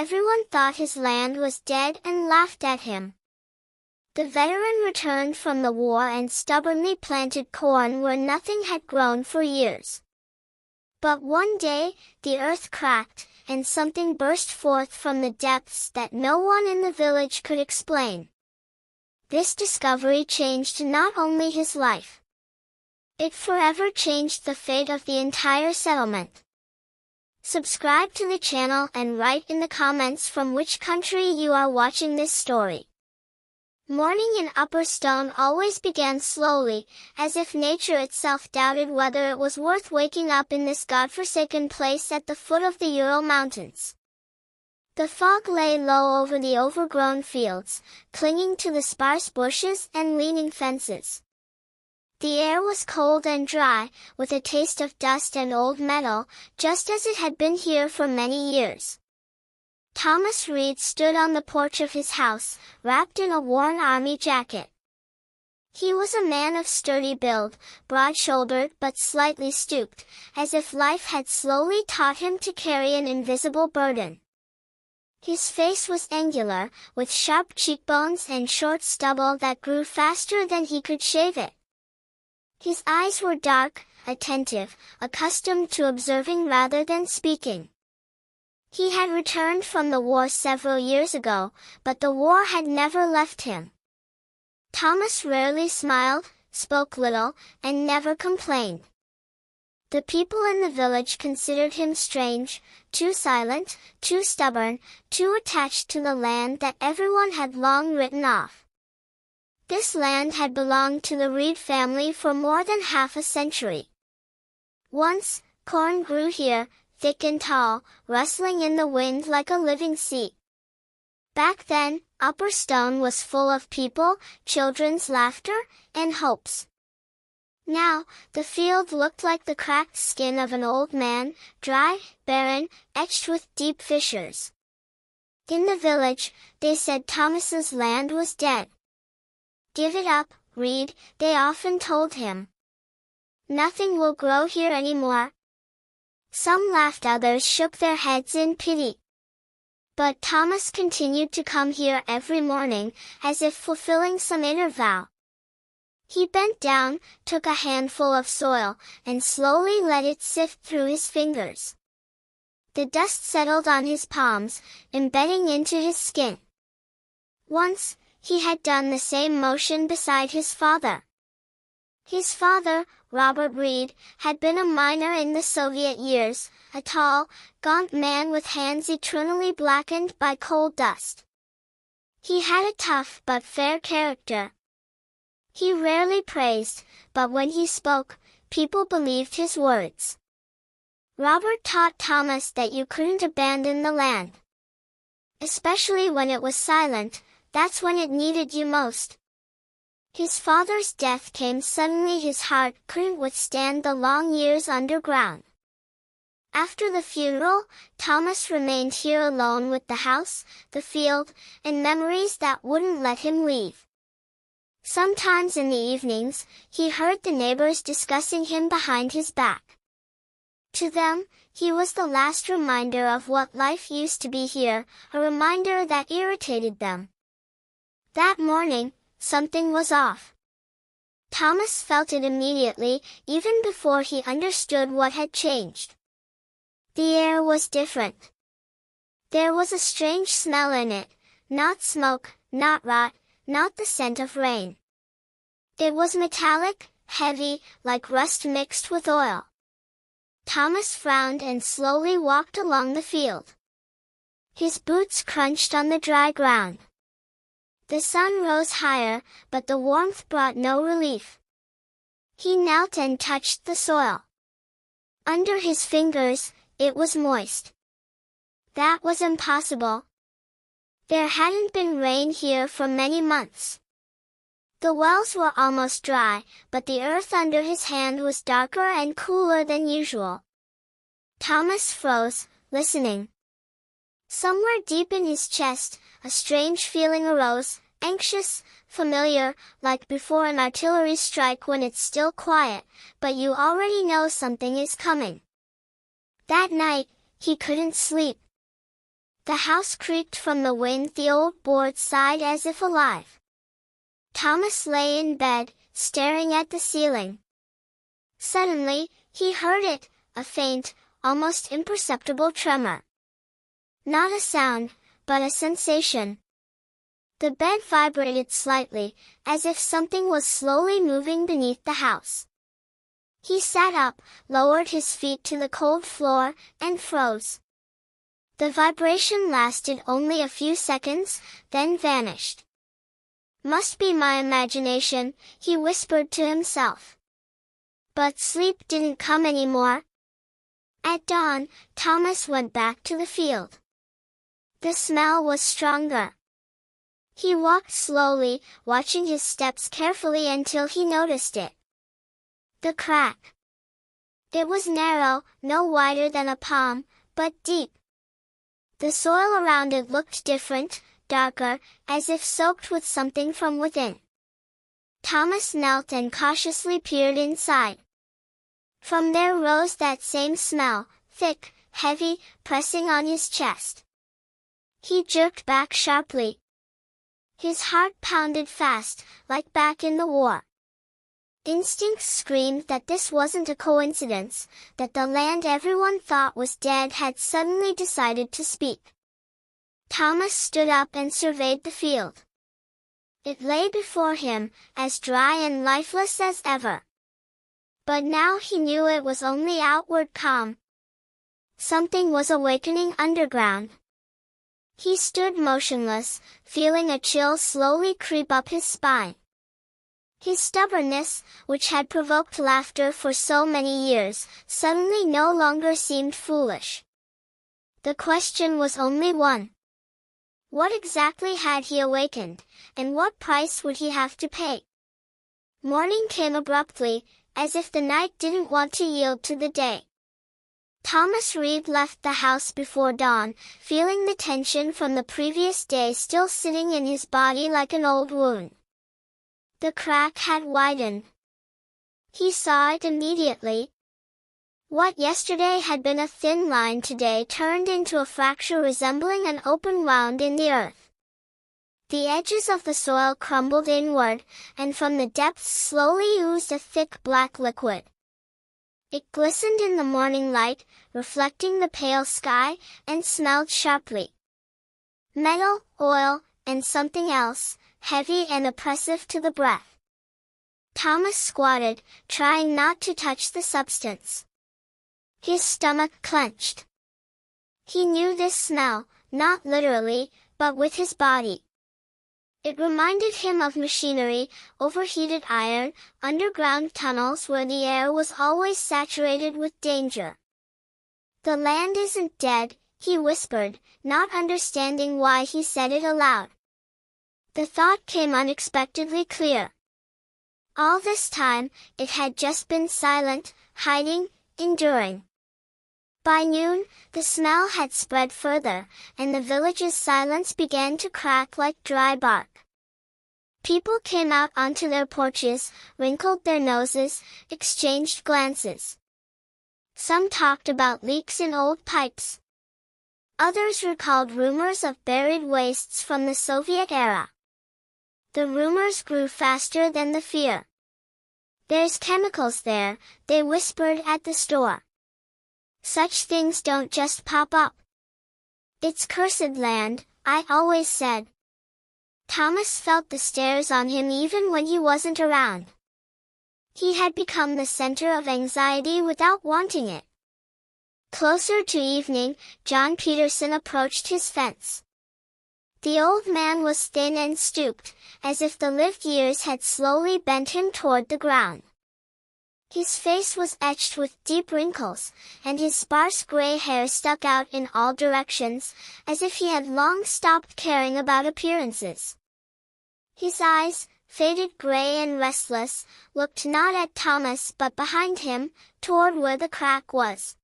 Everyone thought his land was dead and laughed at him. The veteran returned from the war and stubbornly planted corn where nothing had grown for years. But one day, the earth cracked, and something burst forth from the depths that no one in the village could explain. This discovery changed not only his life. It forever changed the fate of the entire settlement. Subscribe to the channel and write in the comments from which country you are watching this story. Morning in Upper Stone always began slowly, as if nature itself doubted whether it was worth waking up in this godforsaken place at the foot of the Ural Mountains. The fog lay low over the overgrown fields, clinging to the sparse bushes and leaning fences. The air was cold and dry, with a taste of dust and old metal, just as it had been here for many years. Thomas Reed stood on the porch of his house, wrapped in a worn army jacket. He was a man of sturdy build, broad-shouldered but slightly stooped, as if life had slowly taught him to carry an invisible burden. His face was angular, with sharp cheekbones and short stubble that grew faster than he could shave it. His eyes were dark, attentive, accustomed to observing rather than speaking. He had returned from the war several years ago, but the war had never left him. Thomas rarely smiled, spoke little, and never complained. The people in the village considered him strange, too silent, too stubborn, too attached to the land that everyone had long written off. This land had belonged to the Reed family for more than half a century. Once, corn grew here, thick and tall, rustling in the wind like a living sea. Back then, Upper Stone was full of people, children's laughter, and hopes. Now, the field looked like the cracked skin of an old man, dry, barren, etched with deep fissures. In the village, they said Thomas's land was dead. "Give it up, Reed," they often told him. "Nothing will grow here anymore." Some laughed, others shook their heads in pity. But Thomas continued to come here every morning, as if fulfilling some inner vow. He bent down, took a handful of soil, and slowly let it sift through his fingers. The dust settled on his palms, embedding into his skin. Once, he had done the same motion beside his father. His father, Robert Reed, had been a miner in the Soviet years, a tall, gaunt man with hands eternally blackened by coal dust. He had a tough but fair character. He rarely praised, but when he spoke, people believed his words. Robert taught Thomas that you couldn't abandon the land. Especially when it was silent, that's when it needed you most. His father's death came suddenly. His heart couldn't withstand the long years underground. After the funeral, Thomas remained here alone with the house, the field, and memories that wouldn't let him leave. Sometimes in the evenings, he heard the neighbors discussing him behind his back. To them, he was the last reminder of what life used to be here, a reminder that irritated them. That morning, something was off. Thomas felt it immediately, even before he understood what had changed. The air was different. There was a strange smell in it, not smoke, not rot, not the scent of rain. It was metallic, heavy, like rust mixed with oil. Thomas frowned and slowly walked along the field. His boots crunched on the dry ground. The sun rose higher, but the warmth brought no relief. He knelt and touched the soil. Under his fingers, it was moist. That was impossible. There hadn't been rain here for many months. The wells were almost dry, but the earth under his hand was darker and cooler than usual. Thomas froze, listening. Somewhere deep in his chest, a strange feeling arose, anxious, familiar, like before an artillery strike when it's still quiet, but you already know something is coming. That night, he couldn't sleep. The house creaked from the wind, the old boards sighed as if alive. Thomas lay in bed, staring at the ceiling. Suddenly, he heard it, a faint, almost imperceptible tremor. Not a sound, but a sensation. The bed vibrated slightly, as if something was slowly moving beneath the house. He sat up, lowered his feet to the cold floor, and froze. The vibration lasted only a few seconds, then vanished. "Must be my imagination," he whispered to himself. But sleep didn't come anymore. At dawn, Thomas went back to the field. The smell was stronger. He walked slowly, watching his steps carefully until he noticed it. The crack. It was narrow, no wider than a palm, but deep. The soil around it looked different, darker, as if soaked with something from within. Thomas knelt and cautiously peered inside. From there rose that same smell, thick, heavy, pressing on his chest. He jerked back sharply. His heart pounded fast, like back in the war. Instincts screamed that this wasn't a coincidence, that the land everyone thought was dead had suddenly decided to speak. Thomas stood up and surveyed the field. It lay before him, as dry and lifeless as ever. But now he knew it was only outward calm. Something was awakening underground. He stood motionless, feeling a chill slowly creep up his spine. His stubbornness, which had provoked laughter for so many years, suddenly no longer seemed foolish. The question was only one. What exactly had he awakened, and what price would he have to pay? Morning came abruptly, as if the night didn't want to yield to the day. Thomas Reed left the house before dawn, feeling the tension from the previous day still sitting in his body like an old wound. The crack had widened. He saw it immediately. What yesterday had been a thin line today turned into a fracture resembling an open wound in the earth. The edges of the soil crumbled inward, and from the depths slowly oozed a thick black liquid. It glistened in the morning light, reflecting the pale sky, and smelled sharply. Metal, oil, and something else, heavy and oppressive to the breath. Thomas squatted, trying not to touch the substance. His stomach clenched. He knew this smell, not literally, but with his body. It reminded him of machinery, overheated iron, underground tunnels where the air was always saturated with danger. "The land isn't dead," he whispered, not understanding why he said it aloud. The thought came unexpectedly clear. All this time, it had just been silent, hiding, enduring. By noon, the smell had spread further, and the village's silence began to crack like dry bark. People came out onto their porches, wrinkled their noses, exchanged glances. Some talked about leaks in old pipes. Others recalled rumors of buried wastes from the Soviet era. The rumors grew faster than the fear. "There's chemicals there," they whispered at the store. "Such things don't just pop up. It's cursed land," I always said. Thomas felt the stares on him even when he wasn't around. He had become the center of anxiety without wanting it. Closer to evening, John Peterson approached his fence. The old man was thin and stooped, as if the lived years had slowly bent him toward the ground. His face was etched with deep wrinkles, and his sparse gray hair stuck out in all directions, as if he had long stopped caring about appearances. His eyes, faded gray and restless, looked not at Thomas but behind him, toward where the crack was.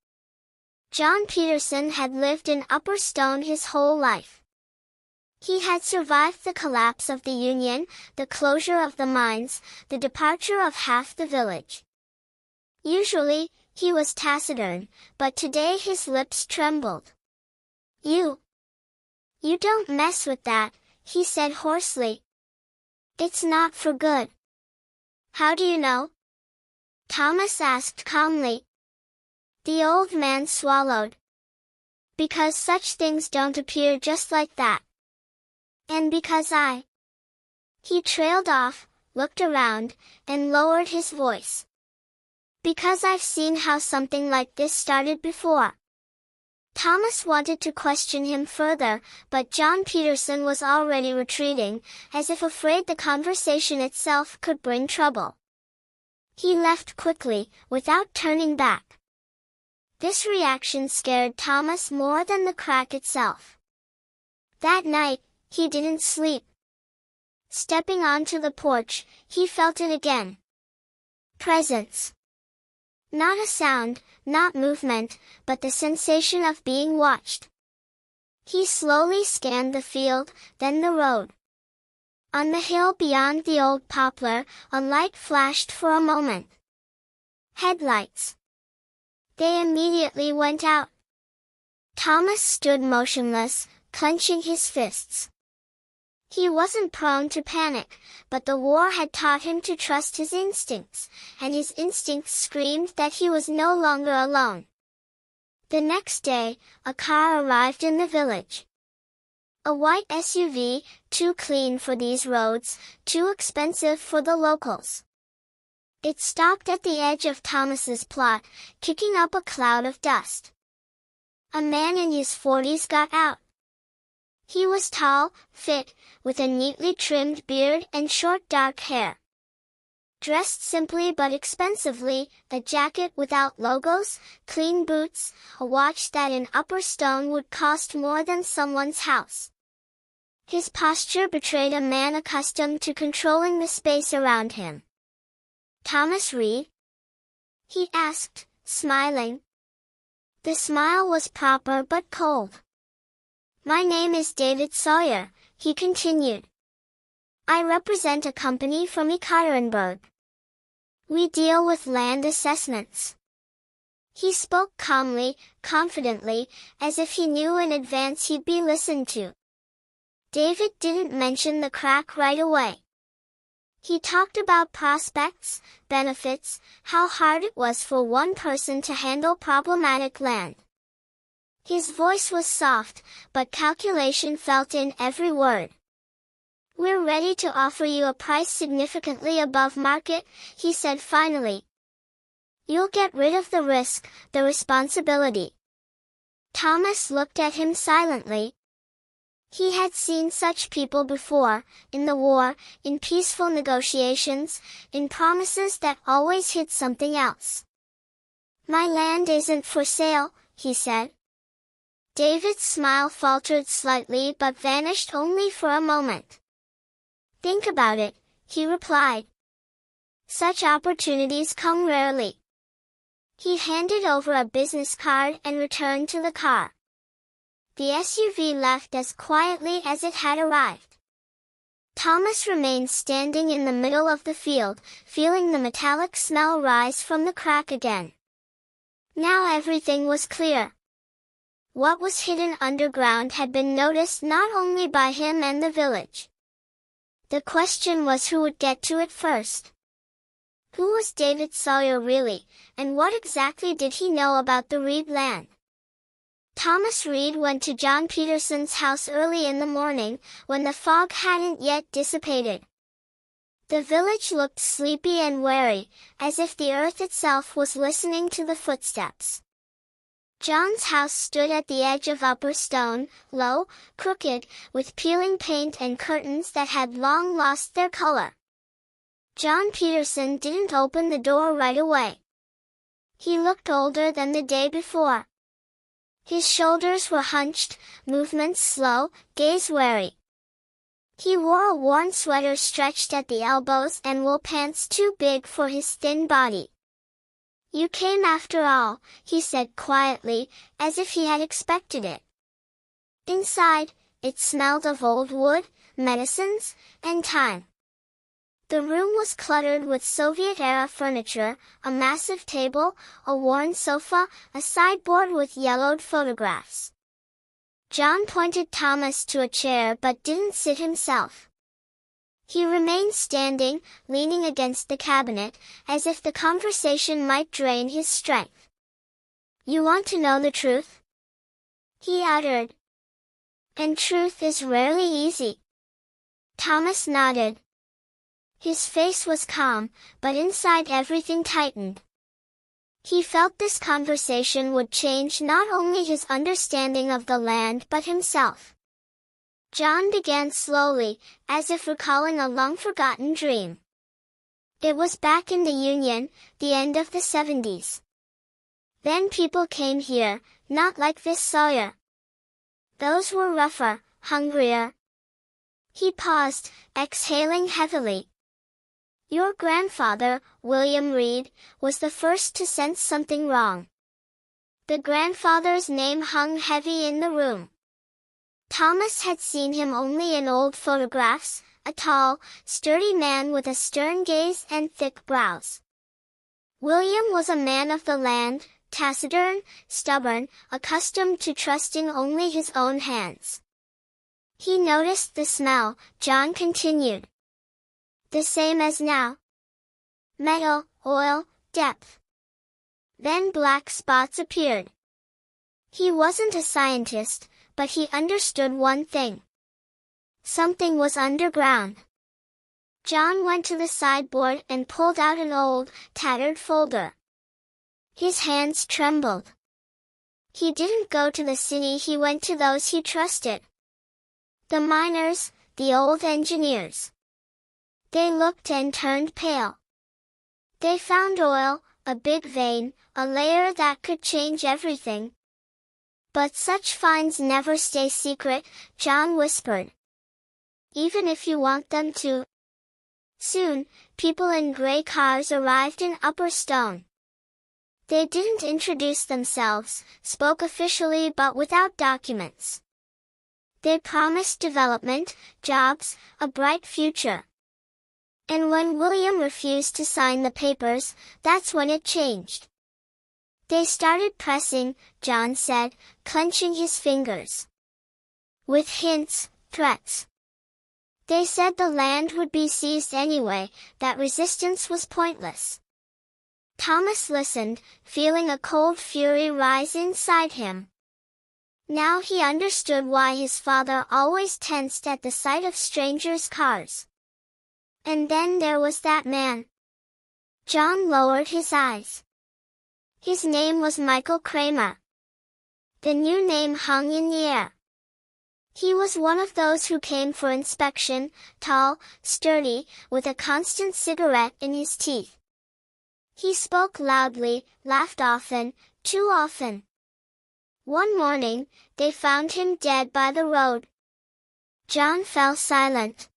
John Peterson had lived in Upper Stone his whole life. He had survived the collapse of the Union, the closure of the mines, the departure of half the village. Usually, he was taciturn, but today his lips trembled. "You," You don't mess with that, he said hoarsely. It's not for good. How do you know? Thomas asked calmly. The old man swallowed. Because such things don't appear just like that. And because He trailed off, looked around, and lowered his voice. Because I've seen how something like this started before. Thomas wanted to question him further, but John Peterson was already retreating, as if afraid the conversation itself could bring trouble. He left quickly, without turning back. This reaction scared Thomas more than the crack itself. That night, he didn't sleep. Stepping onto the porch, he felt it again. Presence. Not a sound, not movement, but the sensation of being watched. He slowly scanned the field, then the road. On the hill beyond the old poplar, a light flashed for a moment. Headlights. They immediately went out. Thomas stood motionless, clenching his fists. He wasn't prone to panic, but the war had taught him to trust his instincts, and his instincts screamed that he was no longer alone. The next day, a car arrived in the village. A white SUV, too clean for these roads, too expensive for the locals. It stopped at the edge of Thomas's plot, kicking up a cloud of dust. A man in his 40s got out. He was tall, fit, with a neatly trimmed beard and short dark hair. Dressed simply but expensively, a jacket without logos, clean boots, a watch that in Upper Stone would cost more than someone's house. His posture betrayed a man accustomed to controlling the space around him. Thomas Reed? He asked, smiling. The smile was proper but cold. My name is David Sawyer, he continued. I represent a company from Ekaterinburg. We deal with land assessments. He spoke calmly, confidently, as if he knew in advance he'd be listened to. David didn't mention the crack right away. He talked about prospects, benefits, how hard it was for one person to handle problematic land. His voice was soft, but calculation felt in every word. We're ready to offer you a price significantly above market, he said finally. You'll get rid of the risk, the responsibility. Thomas looked at him silently. He had seen such people before, in the war, in peaceful negotiations, in promises that always hid something else. My land isn't for sale, he said. David's smile faltered slightly but vanished only for a moment. Think about it, he replied. Such opportunities come rarely. He handed over a business card and returned to the car. The SUV left as quietly as it had arrived. Thomas remained standing in the middle of the field, feeling the metallic smell rise from the crack again. Now everything was clear. What was hidden underground had been noticed not only by him and the village. The question was who would get to it first. Who was David Sawyer really, and what exactly did he know about the Reed land? Thomas Reed went to John Peterson's house early in the morning, when the fog hadn't yet dissipated. The village looked sleepy and wary, as if the earth itself was listening to the footsteps. John's house stood at the edge of Upper Stone, low, crooked, with peeling paint and curtains that had long lost their color. John Peterson didn't open the door right away. He looked older than the day before. His shoulders were hunched, movements slow, gaze wary. He wore a worn sweater stretched at the elbows and wool pants too big for his thin body. You came after all, he said quietly, as if he had expected it. Inside, it smelled of old wood, medicines, and time. The room was cluttered with Soviet-era furniture, a massive table, a worn sofa, a sideboard with yellowed photographs. John pointed Thomas to a chair but didn't sit himself. He remained standing, leaning against the cabinet, as if the conversation might drain his strength. "You want to know the truth?" he uttered. "And truth is rarely easy." Thomas nodded. His face was calm, but inside everything tightened. He felt this conversation would change not only his understanding of the land but himself. John began slowly, as if recalling a long-forgotten dream. It was back in the Union, the end of the 70s. Then people came here, not like this Sawyer. Those were rougher, hungrier. He paused, exhaling heavily. Your grandfather, William Reed, was the first to sense something wrong. The grandfather's name hung heavy in the room. Thomas had seen him only in old photographs, a tall, sturdy man with a stern gaze and thick brows. William was a man of the land, taciturn, stubborn, accustomed to trusting only his own hands. He noticed the smell, John continued. The same as now. Metal, oil, depth. Then black spots appeared. He wasn't a scientist, but he understood one thing. Something was underground. John went to the sideboard and pulled out an old, tattered folder. His hands trembled. He didn't go to the city, he went to those he trusted. The miners, the old engineers. They looked and turned pale. They found oil, a big vein, a layer that could change everything. But such finds never stay secret, John whispered. Even if you want them to. Soon, people in gray cars arrived in Upper Stone. They didn't introduce themselves, spoke officially but without documents. They promised development, jobs, a bright future. And when William refused to sign the papers, that's when it changed. They started pressing, John said, clenching his fingers. With hints, threats. They said the land would be seized anyway, that resistance was pointless. Thomas listened, feeling a cold fury rise inside him. Now he understood why his father always tensed at the sight of strangers' cars. And then there was that man. John lowered his eyes. His name was Michael Kramer. The new name hung in the air. He was one of those who came for inspection, tall, sturdy, with a constant cigarette in his teeth. He spoke loudly, laughed often, too often. One morning, they found him dead by the road. John fell silent.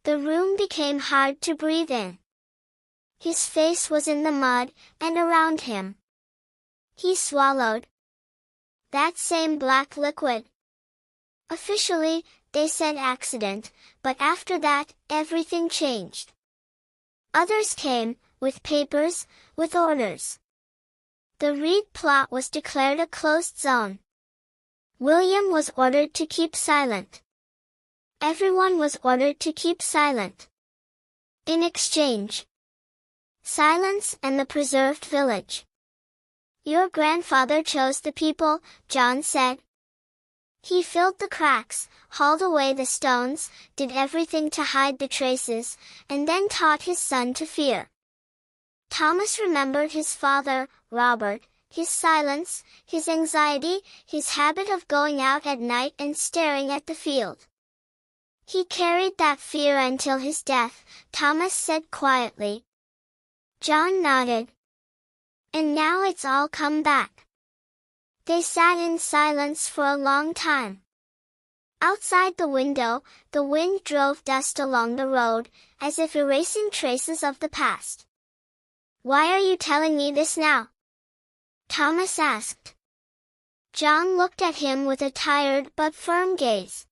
The room became hard to breathe in. His face was in the mud, and around him. He swallowed. That same black liquid. Officially, they said accident, but after that, everything changed. Others came, with papers, with orders. The Reed plot was declared a closed zone. William was ordered to keep silent. Everyone was ordered to keep silent. In exchange, silence and the preserved village. Your grandfather chose the people, John said. He filled the cracks, hauled away the stones, did everything to hide the traces, and then taught his son to fear. Thomas remembered his father, Robert, his silence, his anxiety, his habit of going out at night and staring at the field. He carried that fear until his death, Thomas said quietly. John nodded. And now it's all come back. They sat in silence for a long time. Outside the window, the wind drove dust along the road, as if erasing traces of the past. Why are you telling me this now? Thomas asked. John looked at him with a tired but firm gaze.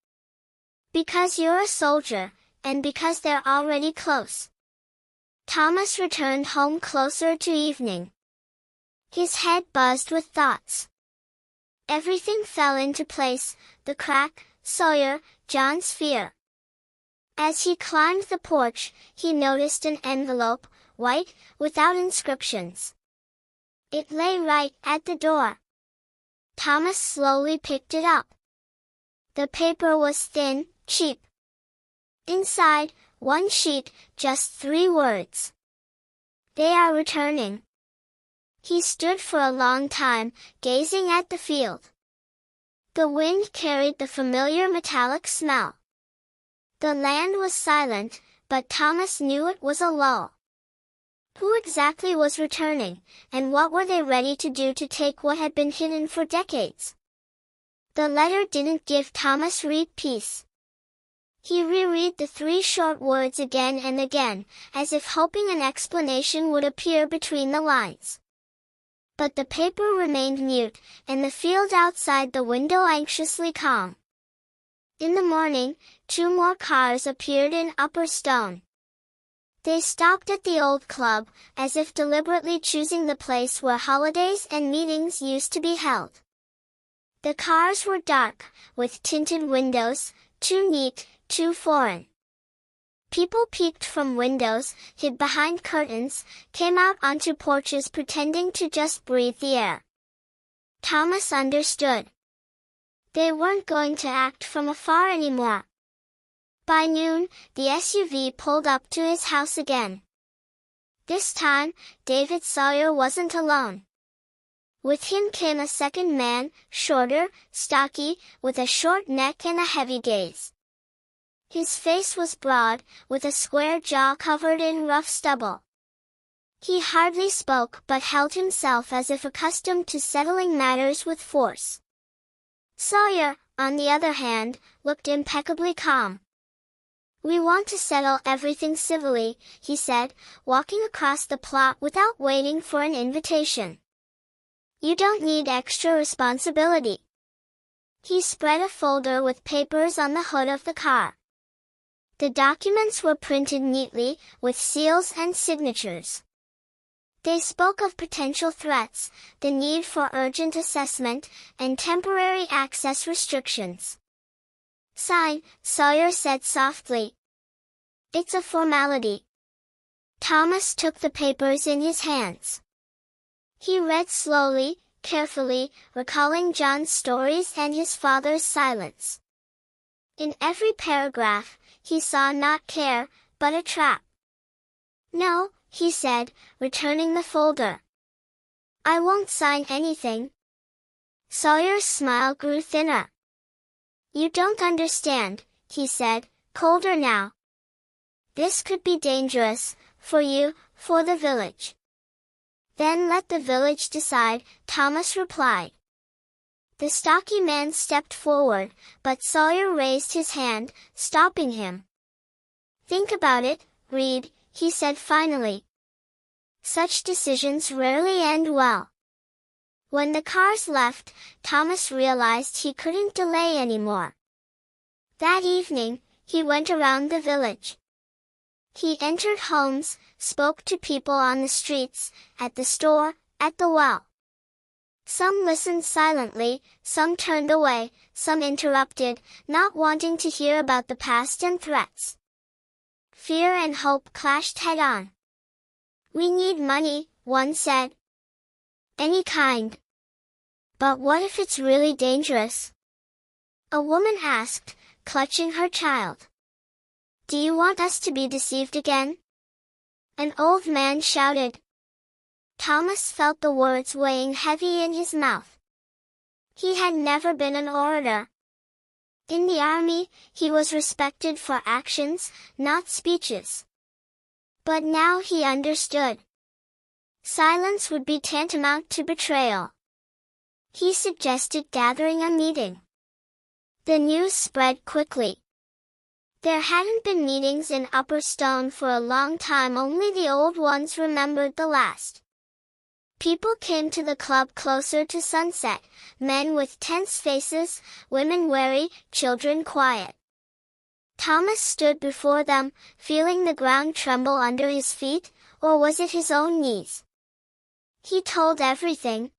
Because you're a soldier, and because they're already close. Thomas returned home closer to evening. His head buzzed with thoughts. Everything fell into place, the crack, Sawyer, John's fear. As he climbed the porch, he noticed an envelope, white, without inscriptions. It lay right at the door. Thomas slowly picked it up. The paper was thin, cheap. Inside, one sheet, just 3 words. They are returning. He stood for a long time, gazing at the field. The wind carried the familiar metallic smell. The land was silent, but Thomas knew it was a lull. Who exactly was returning, and what were they ready to do to take what had been hidden for decades? The letter didn't give Thomas Reed peace. He reread the 3 short words again and again, as if hoping an explanation would appear between the lines. But the paper remained mute, and the field outside the window anxiously calm. In the morning, 2 more cars appeared in Upper Stone. They stopped at the old club, as if deliberately choosing the place where holidays and meetings used to be held. The cars were dark, with tinted windows, too neat, too foreign. People peeked from windows, hid behind curtains, came out onto porches pretending to just breathe the air. Thomas understood. They weren't going to act from afar anymore. By noon, the SUV pulled up to his house again. This time, David Sawyer wasn't alone. With him came a second man, shorter, stocky, with a short neck and a heavy gaze. His face was broad, with a square jaw covered in rough stubble. He hardly spoke but held himself as if accustomed to settling matters with force. Sawyer, on the other hand, looked impeccably calm. "We want to settle everything civilly," he said, walking across the plot without waiting for an invitation. "You don't need extra responsibility." He spread a folder with papers on the hood of the car. The documents were printed neatly, with seals and signatures. They spoke of potential threats, the need for urgent assessment, and temporary access restrictions. "Sign," Sawyer said softly. "It's a formality." Thomas took the papers in his hands. He read slowly, carefully, recalling John's stories and his father's silence. In every paragraph, he saw not care, but a trap. "No," he said, returning the folder. "I won't sign anything." Sawyer's smile grew thinner. "You don't understand," he said, colder now. "This could be dangerous, for you, for the village." "Then let the village decide," Thomas replied. The stocky man stepped forward, but Sawyer raised his hand, stopping him. "Think about it, Reed," he said finally. "Such decisions rarely end well." When the cars left, Thomas realized he couldn't delay anymore. That evening, he went around the village. He entered homes, spoke to people on the streets, at the store, at the well. Some listened silently, some turned away, some interrupted, not wanting to hear about the past and threats. Fear and hope clashed head-on. "We need money," one said. "Any kind." "But what if it's really dangerous?" a woman asked, clutching her child. "Do you want us to be deceived again?" an old man shouted. Thomas felt the words weighing heavy in his mouth. He had never been an orator. In the army, he was respected for actions, not speeches. But now he understood. Silence would be tantamount to betrayal. He suggested gathering a meeting. The news spread quickly. There hadn't been meetings in Upper Stone for a long time, only the old ones remembered the last. People came to the club closer to sunset, men with tense faces, women wary, children quiet. Thomas stood before them, feeling the ground tremble under his feet, or was it his own knees? He told everything.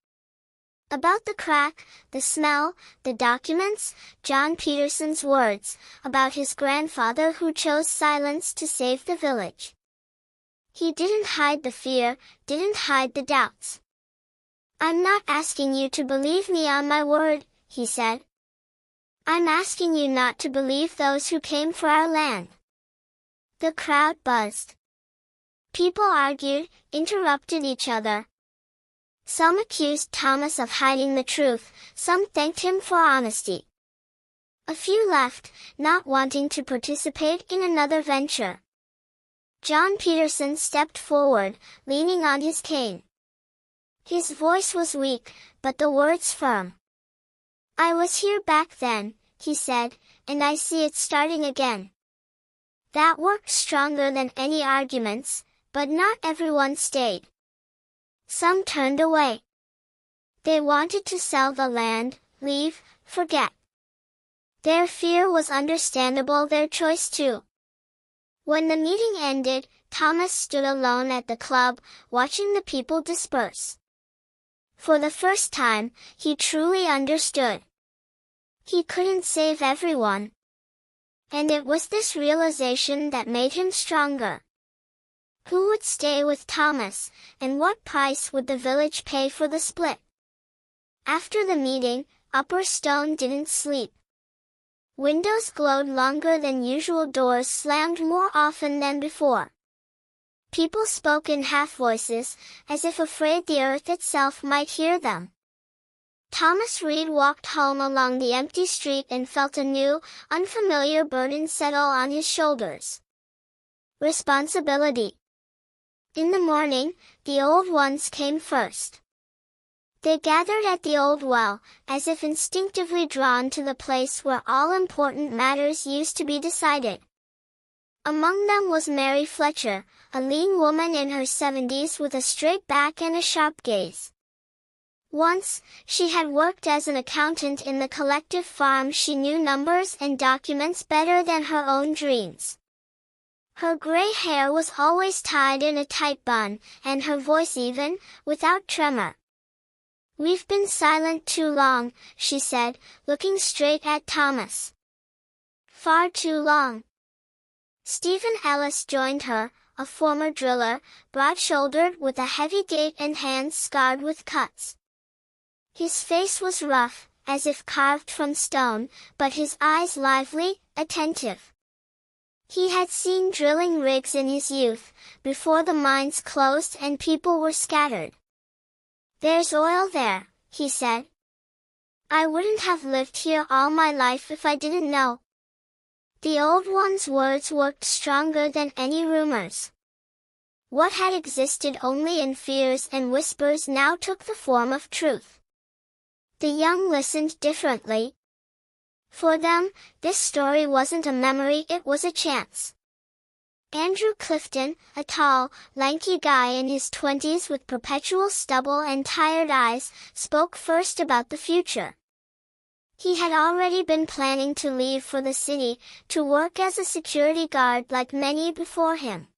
About the crack, the smell, the documents, John Peterson's words, about his grandfather who chose silence to save the village. He didn't hide the fear, didn't hide the doubts. "I'm not asking you to believe me on my word," he said. "I'm asking you not to believe those who came for our land." The crowd buzzed. People argued, interrupted each other. Some accused Thomas of hiding the truth, some thanked him for honesty. A few left, not wanting to participate in another venture. John Peterson stepped forward, leaning on his cane. His voice was weak, but the words firm. "I was here back then," he said, "and I see it starting again." That worked stronger than any arguments, but not everyone stayed. Some turned away. They wanted to sell the land, leave, forget. Their fear was understandable, their choice too. When the meeting ended, Thomas stood alone at the club, watching the people disperse. For the first time, he truly understood. He couldn't save everyone. And it was this realization that made him stronger. Who would stay with Thomas, and what price would the village pay for the split? After the meeting, Upper Stone didn't sleep. Windows glowed longer than usual, doors slammed more often than before. People spoke in half-voices, as if afraid the earth itself might hear them. Thomas Reed walked home along the empty street and felt a new, unfamiliar burden settle on his shoulders. Responsibility. In the morning, the old ones came first. They gathered at the old well, as if instinctively drawn to the place where all important matters used to be decided. Among them was Mary Fletcher, a lean woman in her 70s with a straight back and a sharp gaze. Once, she had worked as an accountant in the collective farm. She knew numbers and documents better than her own dreams. Her gray hair was always tied in a tight bun, and her voice even, without tremor. "We've been silent too long," she said, looking straight at Thomas. "Far too long." Stephen Ellis joined her, a former driller, broad-shouldered with a heavy gait and hands scarred with cuts. His face was rough, as if carved from stone, but his eyes lively, attentive. He had seen drilling rigs in his youth, before the mines closed and people were scattered. "There's oil there," he said. "I wouldn't have lived here all my life if I didn't know." The old one's words worked stronger than any rumors. What had existed only in fears and whispers now took the form of truth. The young listened differently. For them, this story wasn't a memory, it was a chance. Andrew Clifton, a tall, lanky guy in his 20s with perpetual stubble and tired eyes, spoke first about the future. He had already been planning to leave for the city, to work as a security guard like many before him.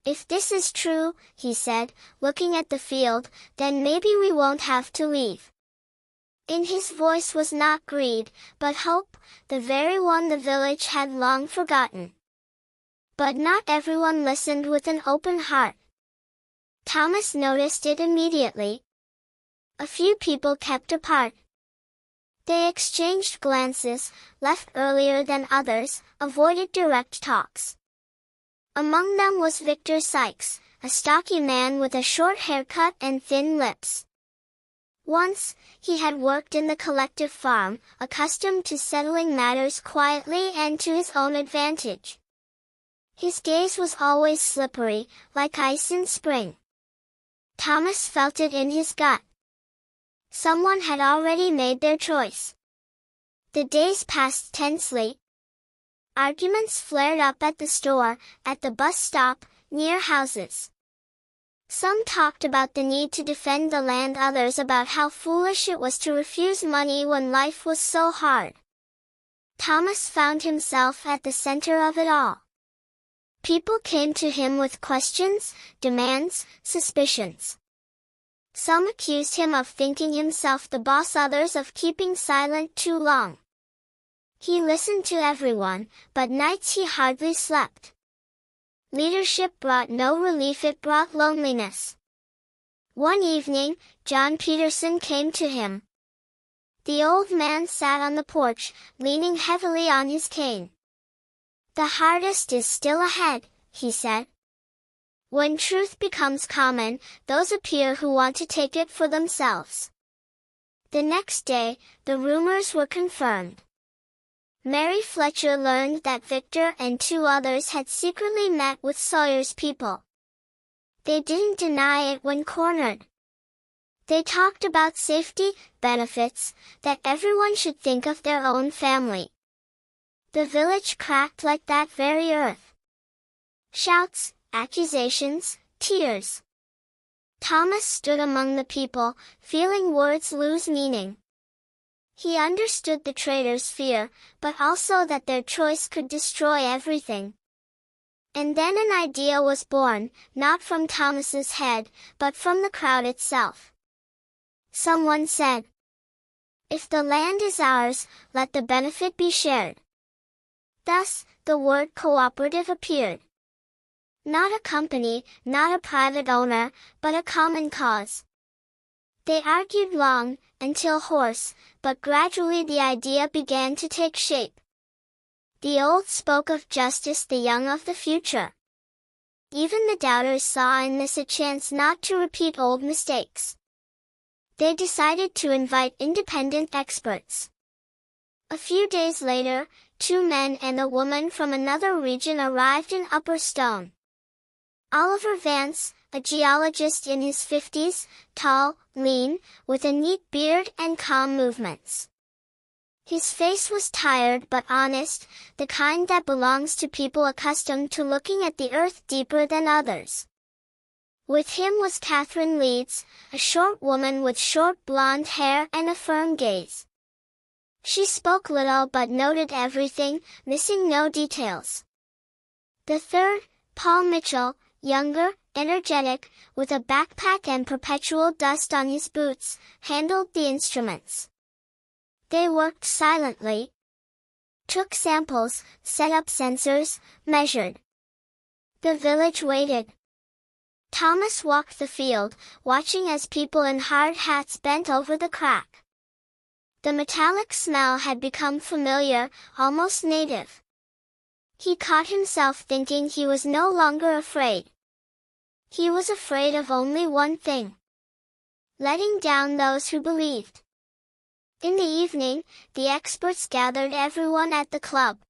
"If this is true," he said, looking at the field, "then maybe we won't have to leave." In his voice was not greed, but hope, the very one the village had long forgotten. But not everyone listened with an open heart. Thomas noticed it immediately. A few people kept apart. They exchanged glances, left earlier than others, avoided direct talks. Among them was Victor Sykes, a stocky man with a short haircut and thin lips. Once, he had worked in the collective farm, accustomed to settling matters quietly and to his own advantage. His gaze was always slippery, like ice in spring. Thomas felt it in his gut. Someone had already made their choice. The days passed tensely. Arguments flared up at the store, at the bus stop, near houses. Some talked about the need to defend the land, others about how foolish it was to refuse money when life was so hard. Thomas found himself at the center of it all. People came to him with questions, demands, suspicions. Some accused him of thinking himself the boss, others of keeping silent too long. He listened to everyone, but nights he hardly slept. Leadership brought no relief, it brought loneliness. One evening, John Peterson came to him. The old man sat on the porch, leaning heavily on his cane. "The hardest is still ahead," he said. "When truth becomes common, those appear who want to take it for themselves." The next day, the rumors were confirmed. Mary Fletcher learned that Victor and 2 others had secretly met with Sawyer's people. They didn't deny it when cornered. They talked about safety, benefits, that everyone should think of their own family. The village cracked like that very earth. Shouts, accusations, tears. Thomas stood among the people, feeling words lose meaning. He understood the traitors' fear, but also that their choice could destroy everything. And then an idea was born, not from Thomas's head, but from the crowd itself. Someone said, "If the land is ours, let the benefit be shared." Thus, the word cooperative appeared. Not a company, not a private owner, but a common cause. They argued long, until hoarse, but gradually the idea began to take shape. The old spoke of justice, the young of the future. Even the doubters saw in this a chance not to repeat old mistakes. They decided to invite independent experts. A few days later, 2 men and a woman from another region arrived in Upper Stone. Oliver Vance, a geologist in his 50s, tall, lean, with a neat beard and calm movements. His face was tired but honest, the kind that belongs to people accustomed to looking at the earth deeper than others. With him was Catherine Leeds, a short woman with short blonde hair and a firm gaze. She spoke little but noted everything, missing no details. The third, Paul Mitchell, younger, energetic, with a backpack and perpetual dust on his boots, handled the instruments. They worked silently, took samples, set up sensors, measured. The village waited. Thomas walked the field, watching as people in hard hats bent over the crack. The metallic smell had become familiar, almost native. He caught himself thinking he was no longer afraid. He was afraid of only one thing: letting down those who believed. In the evening, the experts gathered everyone at the club.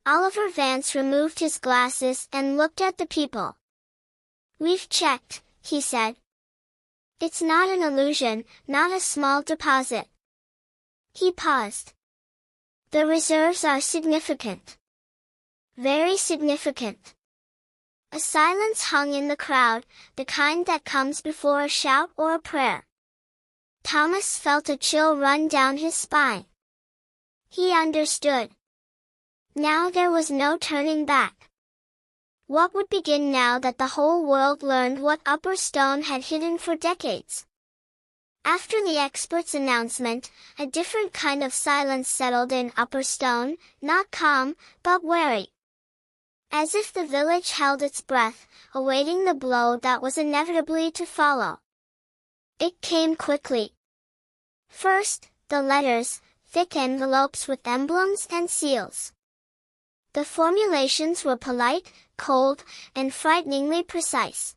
Oliver Vance removed his glasses and looked at the people. "We've checked," he said. "It's not an illusion, not a small deposit." He paused. "The reserves are significant. Very significant." A silence hung in the crowd, the kind that comes before a shout or a prayer. Thomas felt a chill run down his spine. He understood. Now there was no turning back. What would begin now that the whole world learned what Upper Stone had hidden for decades? After the expert's announcement, a different kind of silence settled in Upper Stone, not calm, but wary. As if the village held its breath, awaiting the blow that was inevitably to follow. It came quickly. First, the letters, thick envelopes with emblems and seals. The formulations were polite, cold, and frighteningly precise.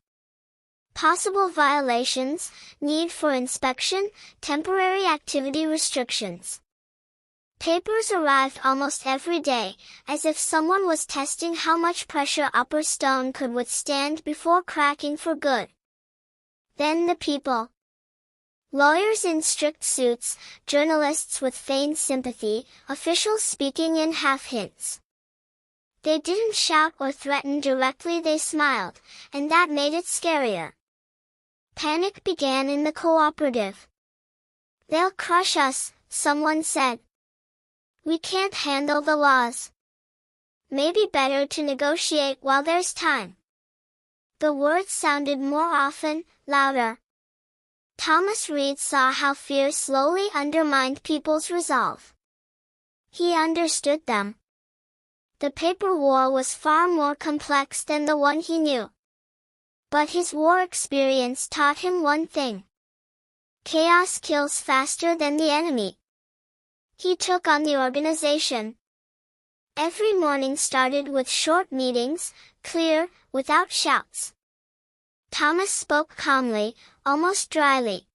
Possible violations, need for inspection, temporary activity restrictions. Papers arrived almost every day, as if someone was testing how much pressure Upper Stone could withstand before cracking for good. Then the people. Lawyers in strict suits, journalists with feigned sympathy, officials speaking in half-hints. They didn't shout or threaten directly, they smiled, and that made it scarier. Panic began in the cooperative. "They'll crush us," someone said. "We can't handle the laws. Maybe better to negotiate while there's time." The words sounded more often, louder. Thomas Reed saw how fear slowly undermined people's resolve. He understood them. The paper war was far more complex than the one he knew. But his war experience taught him one thing. Chaos kills faster than the enemy. He took on the organization. Every morning started with short meetings, clear, without shouts. Thomas spoke calmly, almost dryly.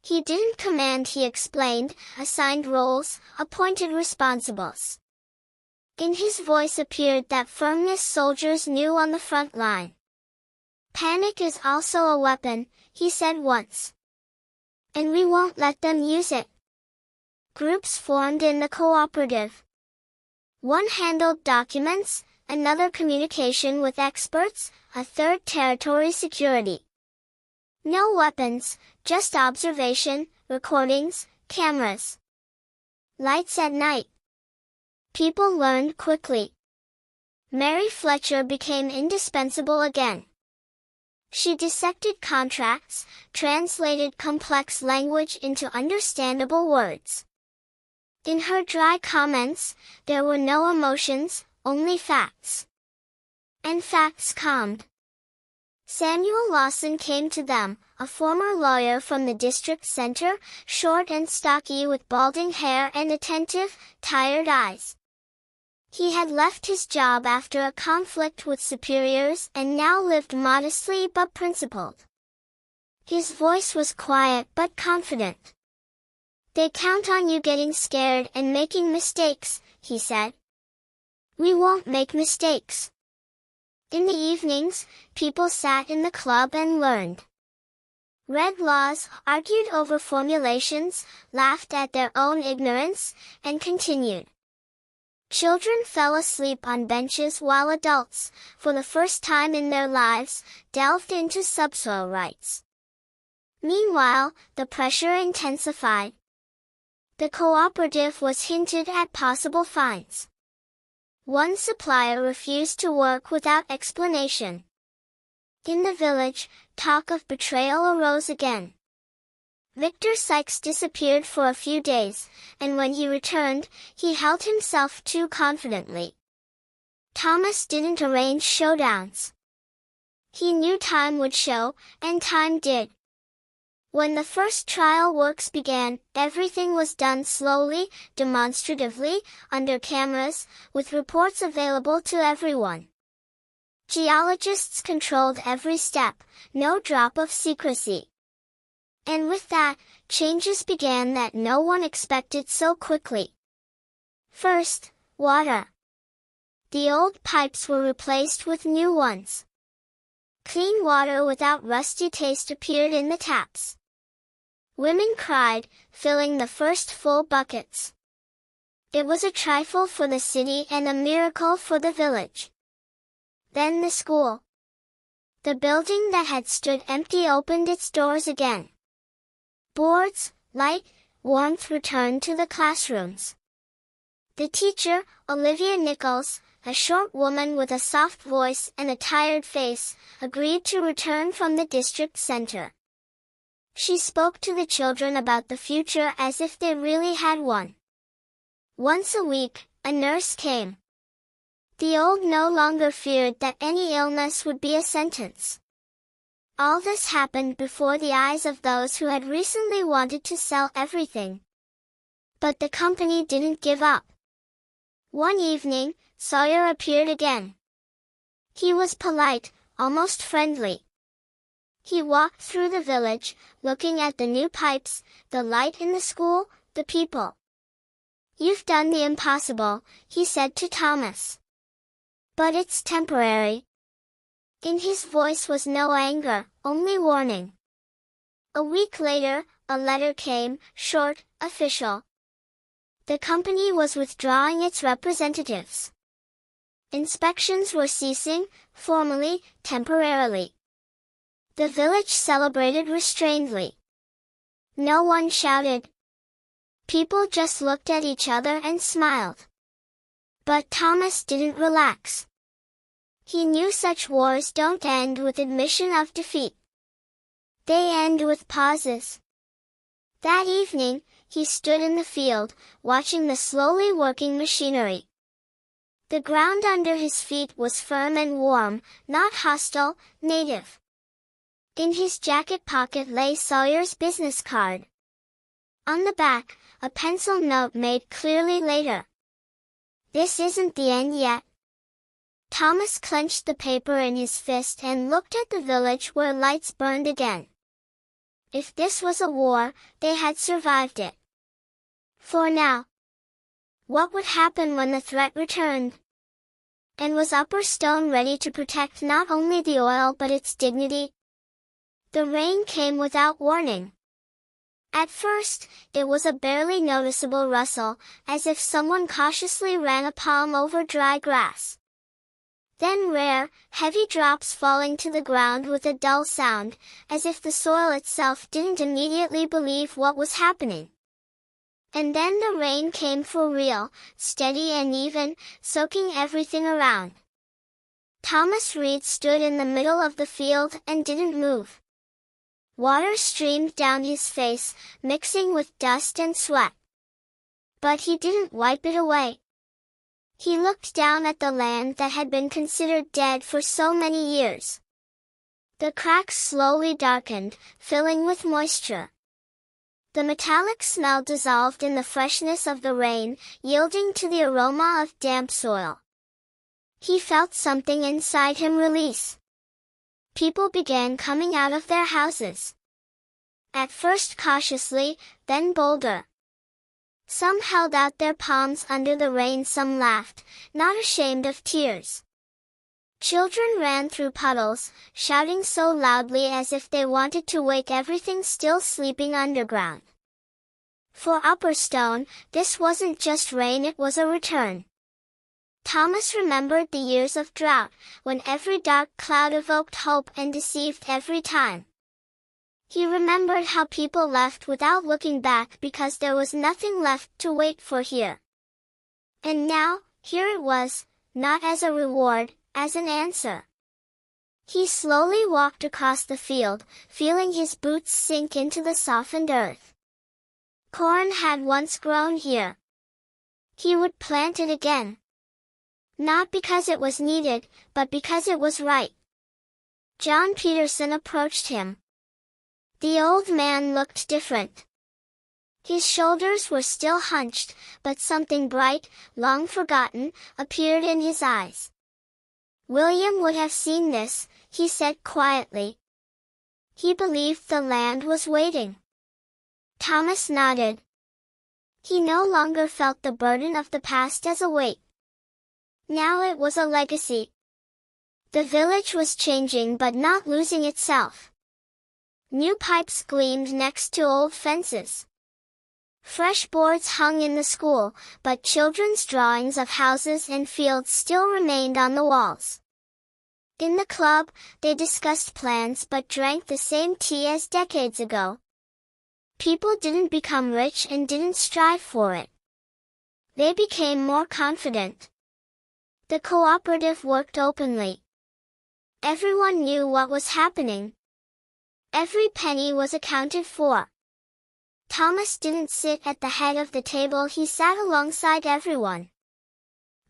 He didn't command, he explained, assigned roles, appointed responsibles. In his voice appeared that firmness soldiers knew on the front line. Panic is also a weapon, he said once. And we won't let them use it. Groups formed in the cooperative. One handled documents, another communication with experts, a third territory security. No weapons, just observation, recordings, cameras. Lights at night. People learned quickly. Mary Fletcher became indispensable again. She dissected contracts, translated complex language into understandable words. In her dry comments, there were no emotions, only facts. And facts calmed. Samuel Lawson came to them, a former lawyer from the district center, short and stocky with balding hair and attentive, tired eyes. He had left his job after a conflict with superiors and now lived modestly but principled. His voice was quiet but confident. They count on you getting scared and making mistakes, he said. We won't make mistakes. In the evenings, people sat in the club and learned. Read laws, argued over formulations, laughed at their own ignorance, and continued. Children fell asleep on benches while adults, for the first time in their lives, delved into subsoil rights. Meanwhile, the pressure intensified. The cooperative was hinted at possible fines. One supplier refused to work without explanation. In the village, talk of betrayal arose again. Victor Sykes disappeared for a few days, and when he returned, he held himself too confidently. Thomas didn't arrange showdowns. He knew time would show, and time did. When the first trial works began, everything was done slowly, demonstratively, under cameras, with reports available to everyone. Geologists controlled every step, no drop of secrecy. And with that, changes began that no one expected so quickly. First, water. The old pipes were replaced with new ones. Clean water without rusty taste appeared in the taps. Women cried, filling the first full buckets. It was a trifle for the city and a miracle for the village. Then the school. The building that had stood empty opened its doors again. Boards, light, warmth returned to the classrooms. The teacher, Olivia Nichols, a short woman with a soft voice and a tired face, agreed to return from the district center. She spoke to the children about the future as if they really had one. Once a week, a nurse came. The old no longer feared that any illness would be a sentence. All this happened before the eyes of those who had recently wanted to sell everything. But the company didn't give up. One evening, Sawyer appeared again. He was polite, almost friendly. He walked through the village, looking at the new pipes, the light in the school, the people. You've done the impossible, he said to Thomas. But it's temporary. In his voice was no anger, only warning. A week later, a letter came, short, official. The company was withdrawing its representatives. Inspections were ceasing, formally, temporarily. The village celebrated restrainedly. No one shouted. People just looked at each other and smiled. But Thomas didn't relax. He knew such wars don't end with admission of defeat. They end with pauses. That evening, he stood in the field, watching the slowly working machinery. The ground under his feet was firm and warm, not hostile, native. In his jacket pocket lay Sawyer's business card. On the back, a pencil note made clearly later. "This isn't the end yet." Thomas clenched the paper in his fist and looked at the village where lights burned again. If this was a war, they had survived it. For now. What would happen when the threat returned? And was Upper Stone ready to protect not only the oil but its dignity? The rain came without warning. At first, it was a barely noticeable rustle, as if someone cautiously ran a palm over dry grass. Then rare, heavy drops falling to the ground with a dull sound, as if the soil itself didn't immediately believe what was happening. And then the rain came for real, steady and even, soaking everything around. Thomas Reed stood in the middle of the field and didn't move. Water streamed down his face, mixing with dust and sweat. But he didn't wipe it away. He looked down at the land that had been considered dead for so many years. The cracks slowly darkened, filling with moisture. The metallic smell dissolved in the freshness of the rain, yielding to the aroma of damp soil. He felt something inside him release. People began coming out of their houses. At first cautiously, then bolder. Some held out their palms under the rain, some laughed, not ashamed of tears. Children ran through puddles, shouting so loudly as if they wanted to wake everything still sleeping underground. For Upper Stone, this wasn't just rain, it was a return. Thomas remembered the years of drought, when every dark cloud evoked hope and deceived every time. He remembered how people left without looking back because there was nothing left to wait for here. And now, here it was, not as a reward, as an answer. He slowly walked across the field, feeling his boots sink into the softened earth. Corn had once grown here. He would plant it again. Not because it was needed, but because it was right. John Peterson approached him. The old man looked different. His shoulders were still hunched, but something bright, long forgotten, appeared in his eyes. William would have seen this, he said quietly. He believed the land was waiting. Thomas nodded. He no longer felt the burden of the past as a weight. Now it was a legacy. The village was changing but not losing itself. New pipes gleamed next to old fences. Fresh boards hung in the school, but children's drawings of houses and fields still remained on the walls. In the club, they discussed plans but drank the same tea as decades ago. People didn't become rich and didn't strive for it. They became more confident. The cooperative worked openly. Everyone knew what was happening. Every penny was accounted for. Thomas didn't sit at the head of the table, he sat alongside everyone.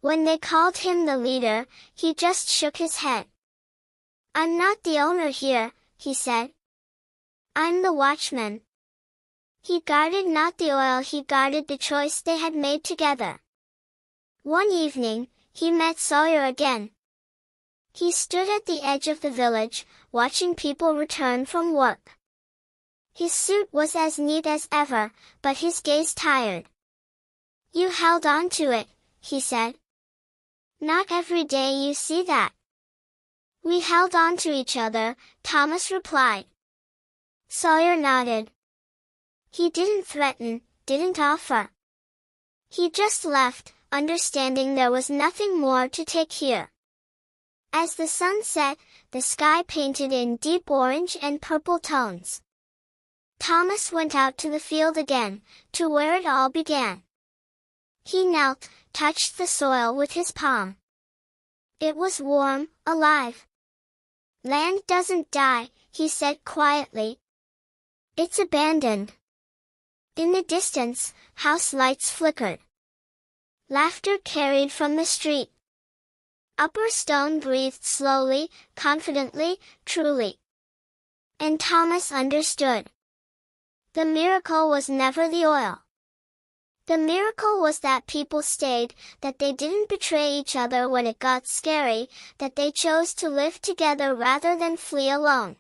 When they called him the leader, he just shook his head. "I'm not the owner here," he said. "I'm the watchman." He guarded not the oil, he guarded the choice they had made together. One evening, he met Sawyer again. He stood at the edge of the village, watching people return from work. His suit was as neat as ever, but his gaze tired. "You held on to it," he said. "Not every day you see that." "We held on to each other," Thomas replied. Sawyer nodded. He didn't threaten, didn't offer. He just left, understanding there was nothing more to take here. As the sun set, the sky painted in deep orange and purple tones. Thomas went out to the field again, to where it all began. He knelt, touched the soil with his palm. It was warm, alive. "Land doesn't die," he said quietly, It's abandoned. In the distance, house lights flickered. Laughter carried from the street. Upper Stone breathed slowly, confidently, truly. And Thomas understood. The miracle was never the oil. The miracle was that people stayed, that they didn't betray each other when it got scary, that they chose to live together rather than flee alone.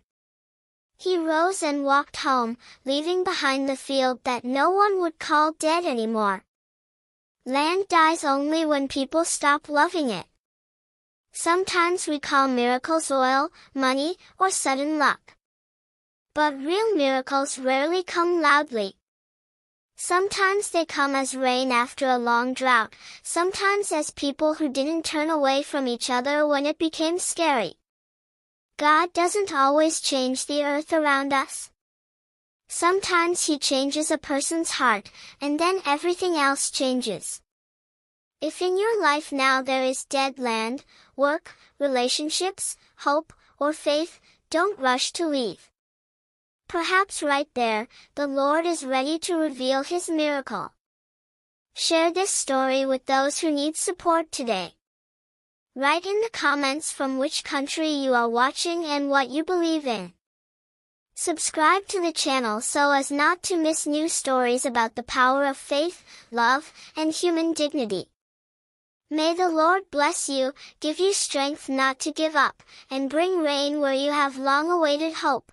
He rose and walked home, leaving behind the field that no one would call dead anymore. Land dies only when people stop loving it. Sometimes we call miracles oil, money, or sudden luck. But real miracles rarely come loudly. Sometimes they come as rain after a long drought, sometimes as people who didn't turn away from each other when it became scary. God doesn't always change the earth around us. Sometimes He changes a person's heart, and then everything else changes. If in your life now there is dead land, work, relationships, hope, or faith, don't rush to leave. Perhaps right there, the Lord is ready to reveal His miracle. Share this story with those who need support today. Write in the comments from which country you are watching and what you believe in. Subscribe to the channel so as not to miss new stories about the power of faith, love, and human dignity. May the Lord bless you, give you strength not to give up, and bring rain where you have long awaited hope.